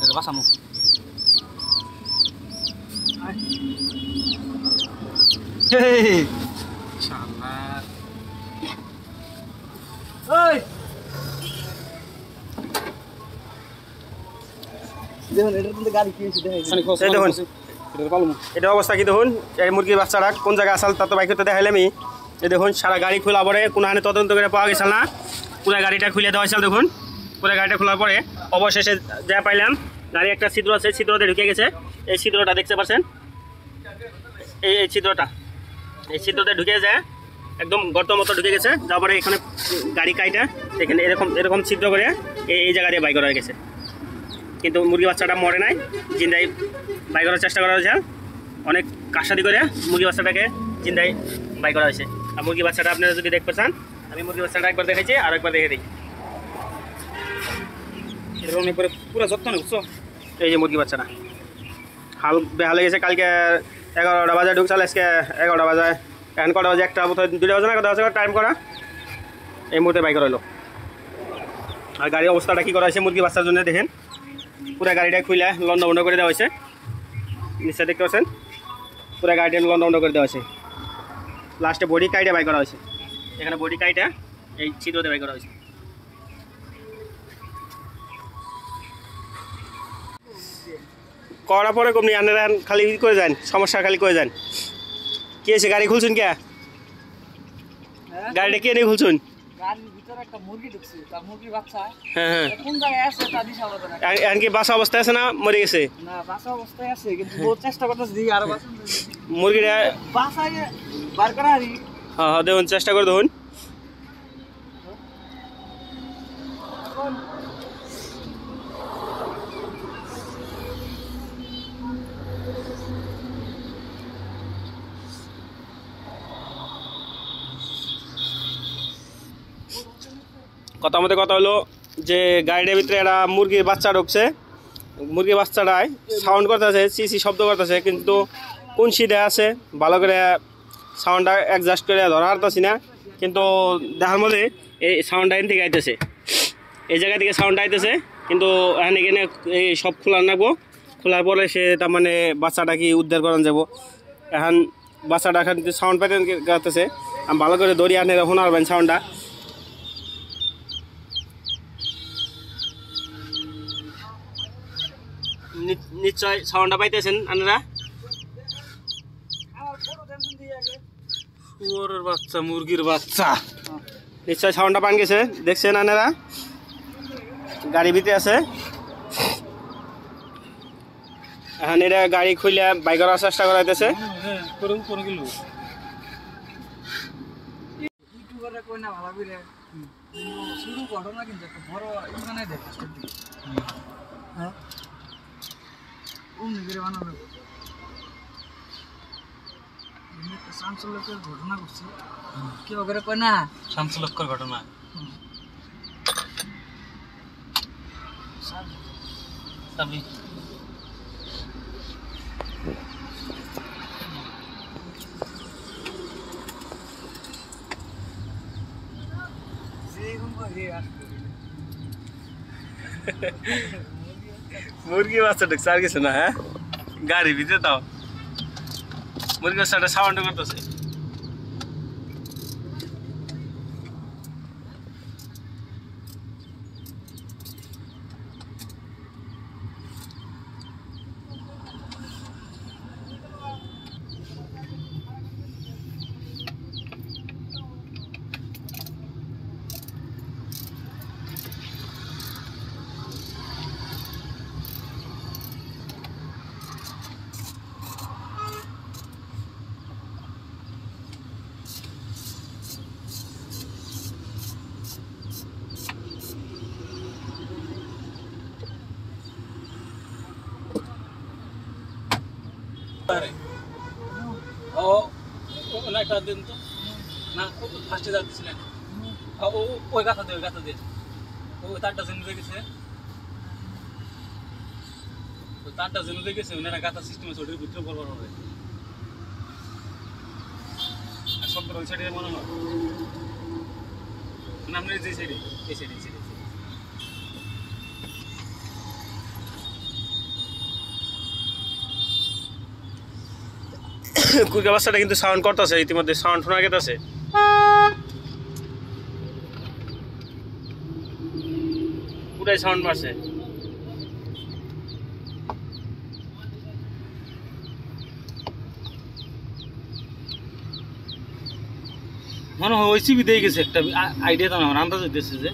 রে বাসামু এই শালা ওই দেখুন এটার মধ্যে গাড়ি কি হইছে দেখুন এই দেখুন এটার পালমু এটা অবস্থা কি দেখুন এই মুরগির বাচ্চাটা কোন জায়গায় আসল তা তো বাইক করতে দেখাইলাম আমি এই দেখুন সারা গাড়ি খোলা পরে কোন হানে তদন্ত করে পাওয়া গেছিল না পুরো গাড়িটা খুলে দেওয়া হয়েছিল দেখুন পুরো গাড়িটা খোলার পরে অবশেষে যা পাইলাম গাড়ি একটা ছিদ্র আছে ছিদ্রতে ঢুকে গেছে এই ছিদ্রটা দেখতে পাচ্ছেন এই ছিদ্রতে ঢুকে যায় একদম গর্ত মতো ঢুকে গেছে তারপরে এখানে গাড়ি কাইটা এখানে এরকম ছিদ্র করে এই জায়গা দিয়ে বাই করা গেছে কিন্তু মুরগি বাচ্চাটা মরে নাই জিন্দাই বাই করার চেষ্টা করা হয়েছে অনেক কাশাদি করে মুরগি বাচ্চাটাকে জিন্দাই বাই করা হয়েছে আর মুরগি বাচ্চাটা আপনারা যদি দেখতে চান আমি মুরগি বাচ্চাটা একবার দেখাইছি আর একবার দেখে দিই এরকম পরে পুরো যত্ন নেই বুঝছো এই যে মুরগি বাচ্চাটা হাল বেহালে গেছে কালকে 11টা বাজে ঢুকছিল আজকে 11টা বাজে এখন কটা বাজে 1টা বোধহয় 2টা বাজে না কটা বাজে টাইম করা এই মুহূর্তে বাই করা হলো আর গাড়ির অবস্থাটা কী করা হয়েছে মুরগি বাচ্চার জন্য দেখেন পুরো গাড়িটা খুলে লন্ডা বন্ধ করে দেওয়া হয়েছে নিশ্চয় দেখতে পাচ্ছেন পুরো গাড়িটা লন্ডা বন্ধ করে দেওয়া হয়েছে লাস্টে বডি কাইটে বাই করা হয়েছে এখানে বডি কাইটে এই ছিদ্রতে বাই করা হয়েছে করার পরে কমনি আপনারা খালি করে যান সমস্যা খালি করে যান কি আছে গাড়ি খুলছেন কে গাড়িটা কে নিয়ে খুলছেন এমনকি বাসা অবস্থায় আছে না মরে গেছে মুরগিটা হ্যাঁ দেখুন চেষ্টা করে দেখুন কথা মতো কথা হলো যে গাড়িটার ভিতরে একটা মুরগির বাচ্চা ঢুকছে মুরগির বাচ্চাটায় সাউন্ড করতেছে চিচি শব্দ করতেছে কিন্তু কোন সিটে আছে ভালো করে সাউন্ডটা অ্যাডজাস্ট করে ধরা হারতেছি না কিন্তু দেখার মধ্যে এই সাউন্ডটা এখান থেকে আইতেছে এই জায়গা থেকে সাউন্ডটা আইতেছে কিন্তু এখানে এখানে এই সব খোলা রাখবো খোলার পরে সে তার মানে বাচ্চাটা কি উদ্ধার করান যাবো এখন বাচ্চাটা এখান সাউন্ড পাইতে গাতেছে আমি ভালো করে দড়ি আনে শোনাবেন সাউন্ডটা নিশ্চয় সাউন্ডটা পাইতেছেন আপনারা শুয়োরের বাচ্চা মুরগির বাচ্চা নিশ্চয় সাউন্ডটা পান গেছে দেখছেন আপনারা গাড়ি ভিতরে আছে এখন এটা গাড়ি খুলে বাই করার চেষ্টা করাইতেছে চাঞ্চল্যকর ঘটনা ঘটছে কি ওগরে কয় না চাঞ্চল্যকর ঘটনা সাবি মুরগি বাচ্চা ঢুকছে আর কিছু না হ্যাঁ গাড়ি ভিতরে তাও মুরগি বাচ্চাটা সাউন্ড করতেছে একটা দিন তো না ফার্স্টে যাচ্ছিলেন ওই গাথা দিয়ে ওই তারটা জেনে গেছে ওই তারটা জেনে গেছে ওনারা গাথা সিস্টেম আছে ওটার ভিতরে বড় হবে আর সব ওই সাইডে মনে হয় আপনার যে সাইডে এই সাইডে কুকুরের বাচ্চাটা কিন্তু সাউন্ড করতেছে, ইতিমধ্যে সাউন্ড শোনা গেছে, পুরাই সাউন্ড মারছে। মনে হয় ওই সিবি দিয়ে গেছে একটা আইডিয়া, তো আমার আন্দাজ হইতেছে যে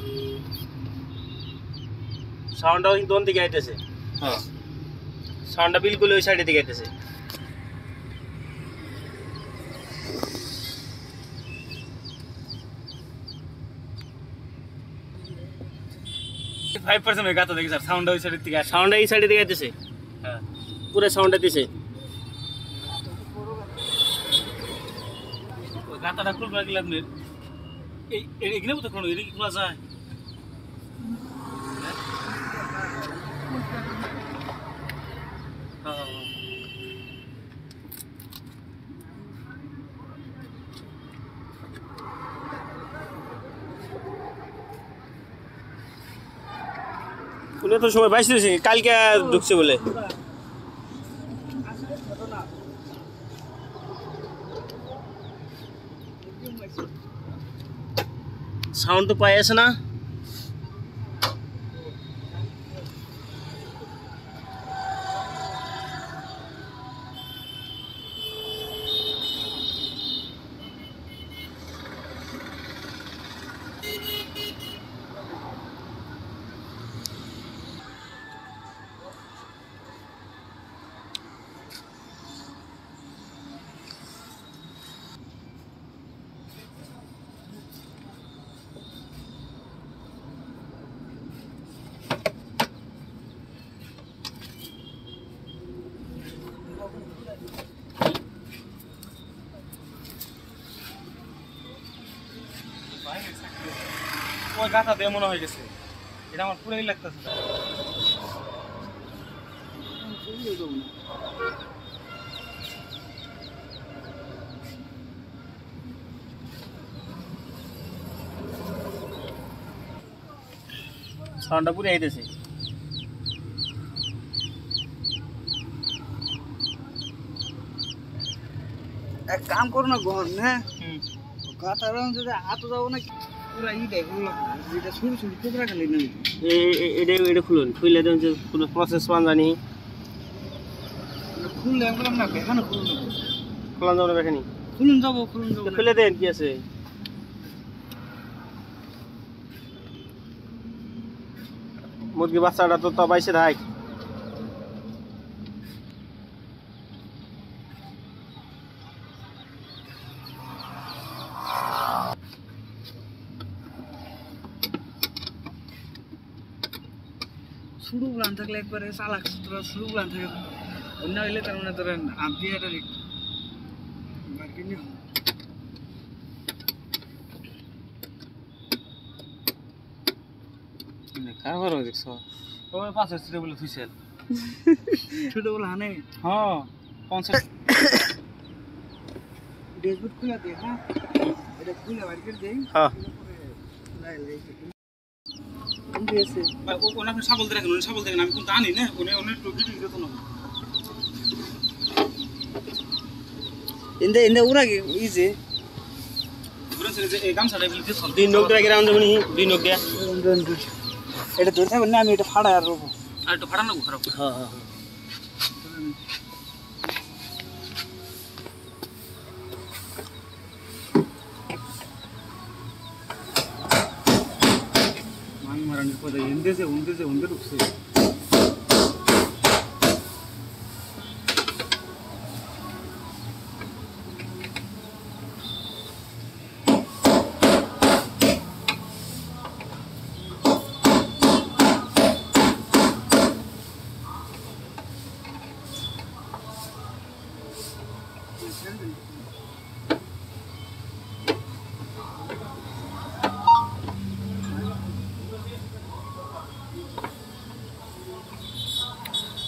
সাউন্ডটাও কিন্তু দিকে আইতেছে। হ্যাঁ, সাউন্ডটা বিলকুল ওই সাইডের দিকে আইতেছে। 5% ওই গাতা দেখি স্যার, সাউন্ড ওই সাইডের থেকে আসে। সাউন্ডটা এই সাইডের দিকে আইতেছে, হ্যাঁ পুরো সাউন্ডটা দিছে। ওই গাতাটা খুলবে গেলে আপনি এখানে তো কোনো এদিকে খোলা যায়। উনি তো সময় বাইশ দিয়েছে, কালকে ঢুকছে বলে। সাউন্ড তো পাই আছে না? ওই গাতা দিয়ে মনে হয়ে গেছে, এটা আমার পুরাই লাগতেছে। সাউন্ডটা পুরো আইতেছে। এক কাম করো না গহন, হ্যাঁ গাতার যদি হাত যাবো না পুরা যেটা শুরু শুরু কোকরা খালি না এটা খুলুন, খুললে দেন যে কোনো প্রসেস পান জানি খুললে বললাম না বেখানো খুলুন না, খোলান যাবো না বেখানি, খুলুন যাবো খুলে দেন কি আছে। মুরগি বাচ্চাটা তো বাইসে থাক। শুরু প্ল্যান থাকলে একবারে চালাক তোরা, শুরু প্ল্যান থাকে অন্য হইলে তার মানে ধরেন হাত দিয়ে এটা কারবার দেখছো ওই পাশে ছিল বলে থুইছেন ছোট বলে হানে। হ্যাঁ 50 ড্যাশবোর্ড খুলে দে, হ্যাঁ এটা খুলে বাইরে করে দেই। হ্যাঁ ওনাকে সাবল দেখেন, উনি সাবল দেখেন, আমি কিন্তু আনি না, উনি একটু ভিডিও দিত না। ইন্দে উড়া কি ইজি এই গামছাটা এগুলো দিয়ে দুই নখ দিয়ে রাখি যাবো নি, দুই নখ দিয়া এটা ধরে থাকবেন না, আমি এটা ফাড়া আর রবো। আর একটু ফাটানো খারাপ। হ্যাঁ হ্যাঁ মান মারানির কথা এন্দেছে উন্দে ঢুকছে।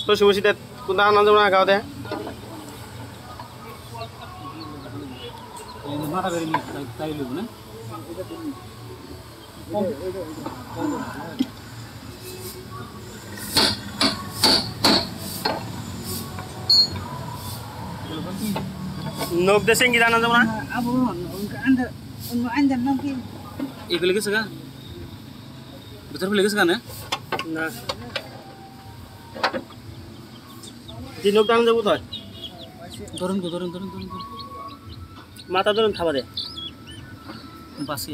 তো শুভশীতে কোনটা আনন্দ যাবো না গাঁও দেয় মাথা বেরিয়ে নিয়ে তাই লইব না। নখ দেশেন কি জানা যাবো না আবু আন্দার আন্দার নাম কি এগুলো গেছে গা ভিতর ফেলে গেছে গানে না যে নখ টানা যাবো তো ধরুন গো ধরুন ধরুন ধরুন মাথা ধরুন থাবা দে বাসি